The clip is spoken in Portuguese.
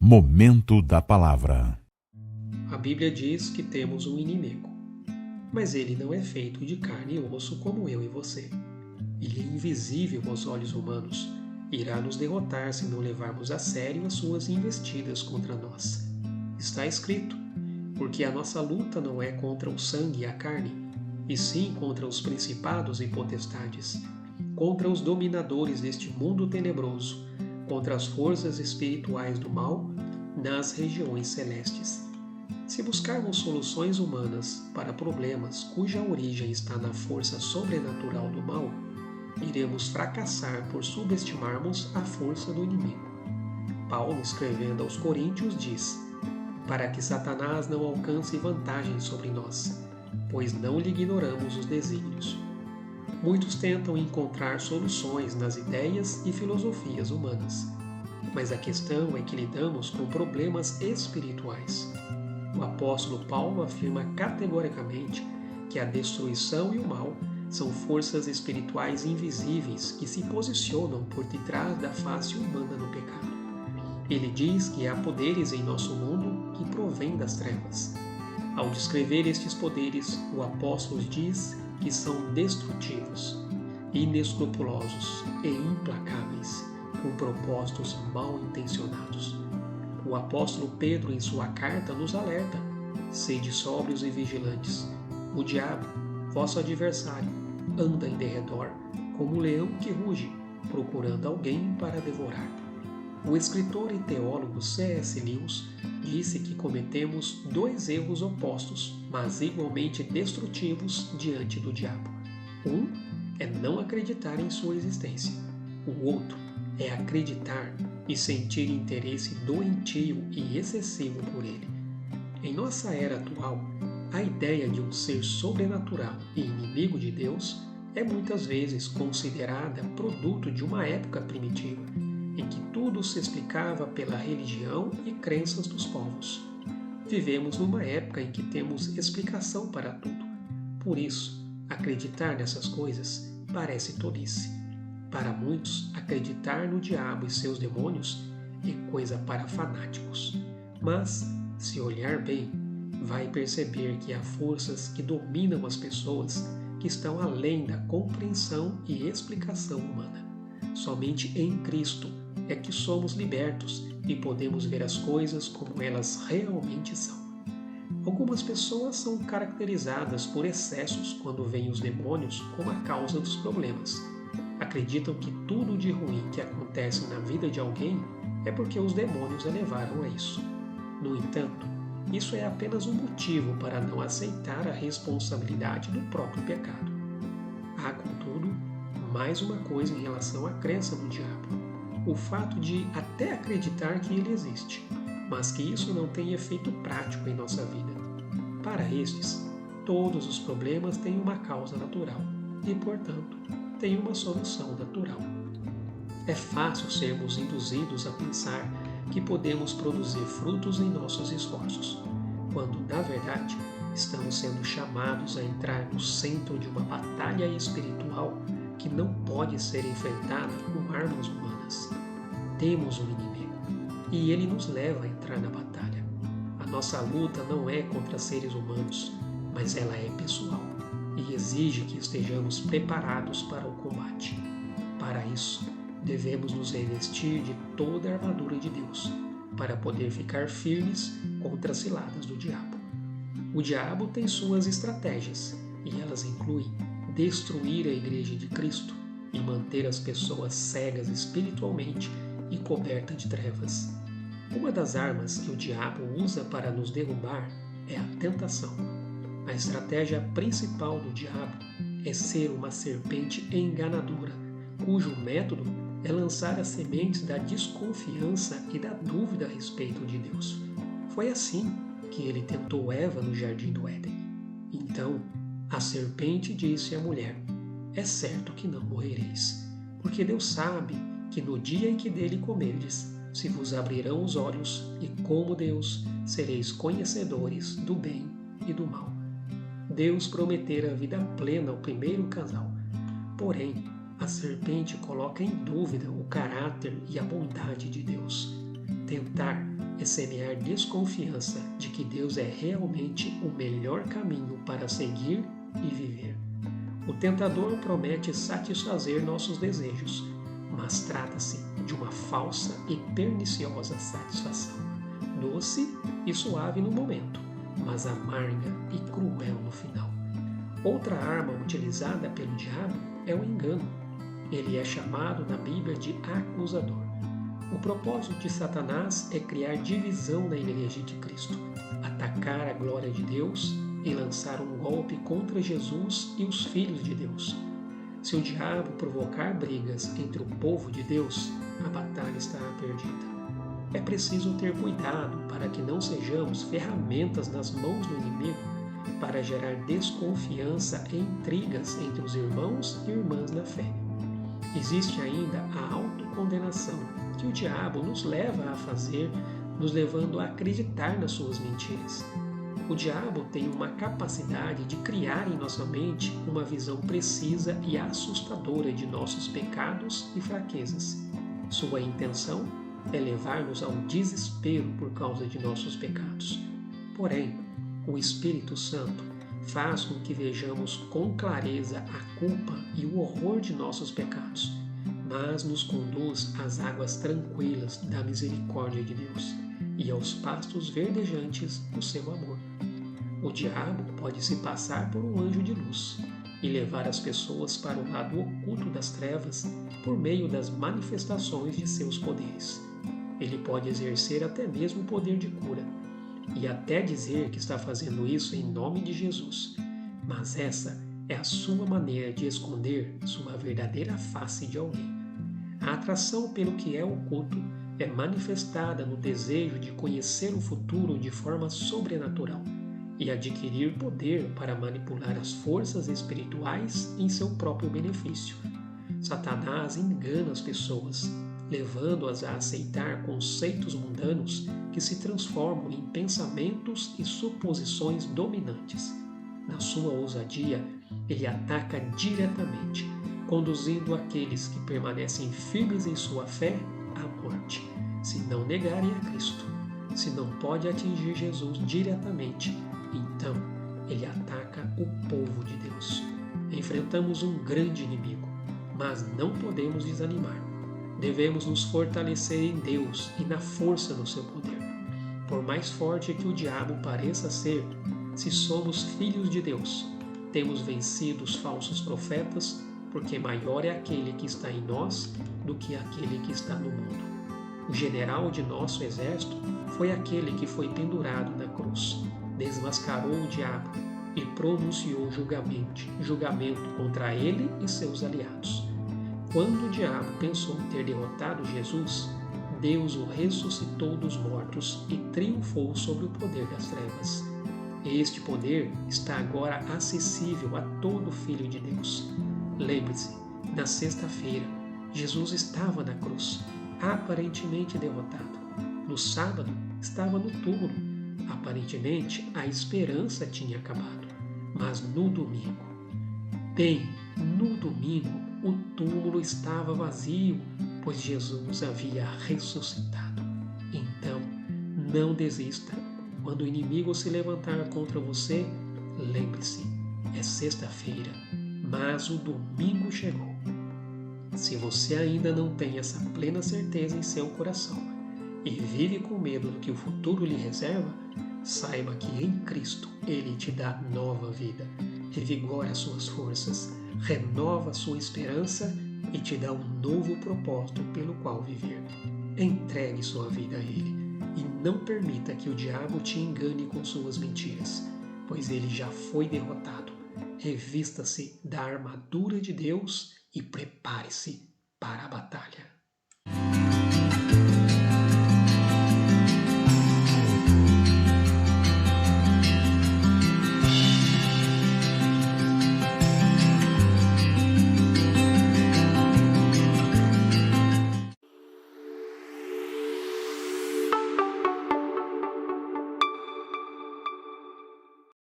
Momento da Palavra. A Bíblia diz que temos um inimigo, mas ele não é feito de carne e osso como eu e você. Ele é invisível aos olhos humanos e irá nos derrotar se não levarmos a sério as suas investidas contra nós. Está escrito, porque a nossa luta não é contra o sangue e a carne, e sim contra os principados e potestades, contra os dominadores deste mundo tenebroso, contra as forças espirituais do mal nas regiões celestes. Se buscarmos soluções humanas para problemas cuja origem está na força sobrenatural do mal, iremos fracassar por subestimarmos a força do inimigo. Paulo, escrevendo aos Coríntios, diz: para que Satanás não alcance vantagem sobre nós, pois não lhe ignoramos os desígnios. Muitos tentam encontrar soluções nas ideias e filosofias humanas, mas a questão é que lidamos com problemas espirituais. O apóstolo Paulo afirma categoricamente que a destruição e o mal são forças espirituais invisíveis que se posicionam por detrás da face humana no pecado. Ele diz que há poderes em nosso mundo que provêm das trevas. Ao descrever estes poderes, o apóstolo diz que são destrutivos, inescrupulosos e implacáveis, com propósitos mal intencionados. O apóstolo Pedro, em sua carta, nos alerta: sede sóbrios e vigilantes. O diabo, vosso adversário, anda em derredor, como um leão que ruge, procurando alguém para devorar. O escritor e teólogo C.S. Lewis disse que cometemos dois erros opostos, mas igualmente destrutivos diante do diabo. Um é não acreditar em sua existência. O outro é acreditar e sentir interesse doentio e excessivo por ele. Em nossa era atual, a ideia de um ser sobrenatural e inimigo de Deus é muitas vezes considerada produto de uma época primitiva, em que tudo se explicava pela religião e crenças dos povos. Vivemos numa época em que temos explicação para tudo. Por isso, acreditar nessas coisas parece tolice. Para muitos, acreditar no diabo e seus demônios é coisa para fanáticos. Mas, se olhar bem, vai perceber que há forças que dominam as pessoas que estão além da compreensão e explicação humana. Somente em Cristo é que somos libertos e podemos ver as coisas como elas realmente são. Algumas pessoas são caracterizadas por excessos quando veem os demônios como a causa dos problemas. Acreditam que tudo de ruim que acontece na vida de alguém é porque os demônios a levaram a isso. No entanto, isso é apenas um motivo para não aceitar a responsabilidade do próprio pecado. Há, contudo, mais uma coisa em relação à crença no diabo. O fato de até acreditar que ele existe, mas que isso não tem efeito prático em nossa vida. Para estes, todos os problemas têm uma causa natural e, portanto, têm uma solução natural. É fácil sermos induzidos a pensar que podemos produzir frutos em nossos esforços, quando, na verdade, estamos sendo chamados a entrar no centro de uma batalha espiritual que não pode ser enfrentada com armas humanas. Temos um inimigo, e ele nos leva a entrar na batalha. A nossa luta não é contra seres humanos, mas ela é pessoal, e exige que estejamos preparados para o combate. Para isso, devemos nos revestir de toda a armadura de Deus, para poder ficar firmes contra as ciladas do diabo. O diabo tem suas estratégias, e elas incluem destruir a Igreja de Cristo e manter as pessoas cegas espiritualmente e cobertas de trevas. Uma das armas que o diabo usa para nos derrubar é a tentação. A estratégia principal do diabo é ser uma serpente enganadora, cujo método é lançar as sementes da desconfiança e da dúvida a respeito de Deus. Foi assim que ele tentou Eva no jardim do Éden. Então, a serpente disse à mulher: é certo que não morrereis, porque Deus sabe que no dia em que dele comerdes, se vos abrirão os olhos, e como Deus, sereis conhecedores do bem e do mal. Deus prometera a vida plena ao primeiro casal. Porém, a serpente coloca em dúvida o caráter e a bondade de Deus. Tentar é semear desconfiança de que Deus é realmente o melhor caminho para seguir e viver. O tentador promete satisfazer nossos desejos, mas trata-se de uma falsa e perniciosa satisfação. Doce e suave no momento, mas amarga e cruel no final. Outra arma utilizada pelo diabo é o engano. Ele é chamado na Bíblia de acusador. O propósito de Satanás é criar divisão na Igreja de Cristo, atacar a glória de Deus e lançar um golpe contra Jesus e os filhos de Deus. Se o diabo provocar brigas entre o povo de Deus, a batalha estará perdida. É preciso ter cuidado para que não sejamos ferramentas nas mãos do inimigo para gerar desconfiança e intrigas entre os irmãos e irmãs na fé. Existe ainda a autocondenação que o diabo nos leva a fazer, nos levando a acreditar nas suas mentiras. O diabo tem uma capacidade de criar em nossa mente uma visão precisa e assustadora de nossos pecados e fraquezas. Sua intenção é levar-nos ao desespero por causa de nossos pecados. Porém, o Espírito Santo faz com que vejamos com clareza a culpa e o horror de nossos pecados, mas nos conduz às águas tranquilas da misericórdia de Deus e aos pastos verdejantes do seu amor. O diabo pode se passar por um anjo de luz e levar as pessoas para o lado oculto das trevas por meio das manifestações de seus poderes. Ele pode exercer até mesmo o poder de cura e até dizer que está fazendo isso em nome de Jesus, mas essa é a sua maneira de esconder sua verdadeira face de alguém. A atração pelo que é oculto é manifestada no desejo de conhecer o futuro de forma sobrenatural e adquirir poder para manipular as forças espirituais em seu próprio benefício. Satanás engana as pessoas, levando-as a aceitar conceitos mundanos que se transformam em pensamentos e suposições dominantes. Na sua ousadia, ele ataca diretamente, conduzindo aqueles que permanecem firmes em sua fé à morte, se não negarem a Cristo. Se não pode atingir Jesus diretamente, então ele ataca o povo de Deus. Enfrentamos um grande inimigo, mas não podemos desanimar. Devemos nos fortalecer em Deus e na força do seu poder. Por mais forte que o diabo pareça ser, se somos filhos de Deus, temos vencido os falsos profetas, porque maior é aquele que está em nós do que aquele que está no mundo. O general de nosso exército foi aquele que foi pendurado na cruz, desmascarou o diabo e pronunciou julgamento contra ele e seus aliados. Quando o diabo pensou ter derrotado Jesus, Deus o ressuscitou dos mortos e triunfou sobre o poder das trevas. Este poder está agora acessível a todo filho de Deus. Lembre-se, na sexta-feira, Jesus estava na cruz, aparentemente derrotado. No sábado, estava no túmulo. Aparentemente, a esperança tinha acabado. Mas no domingo, o túmulo estava vazio, pois Jesus havia ressuscitado. Então, não desista. Quando o inimigo se levantar contra você, lembre-se, é sexta-feira, mas o domingo chegou. Se você ainda não tem essa plena certeza em seu coração e vive com medo do que o futuro lhe reserva, saiba que em Cristo Ele te dá nova vida, revigora suas forças, renova sua esperança e te dá um novo propósito pelo qual viver. Entregue sua vida a Ele e não permita que o diabo te engane com suas mentiras, pois ele já foi derrotado. Revista-se da armadura de Deus e prepare-se para a batalha.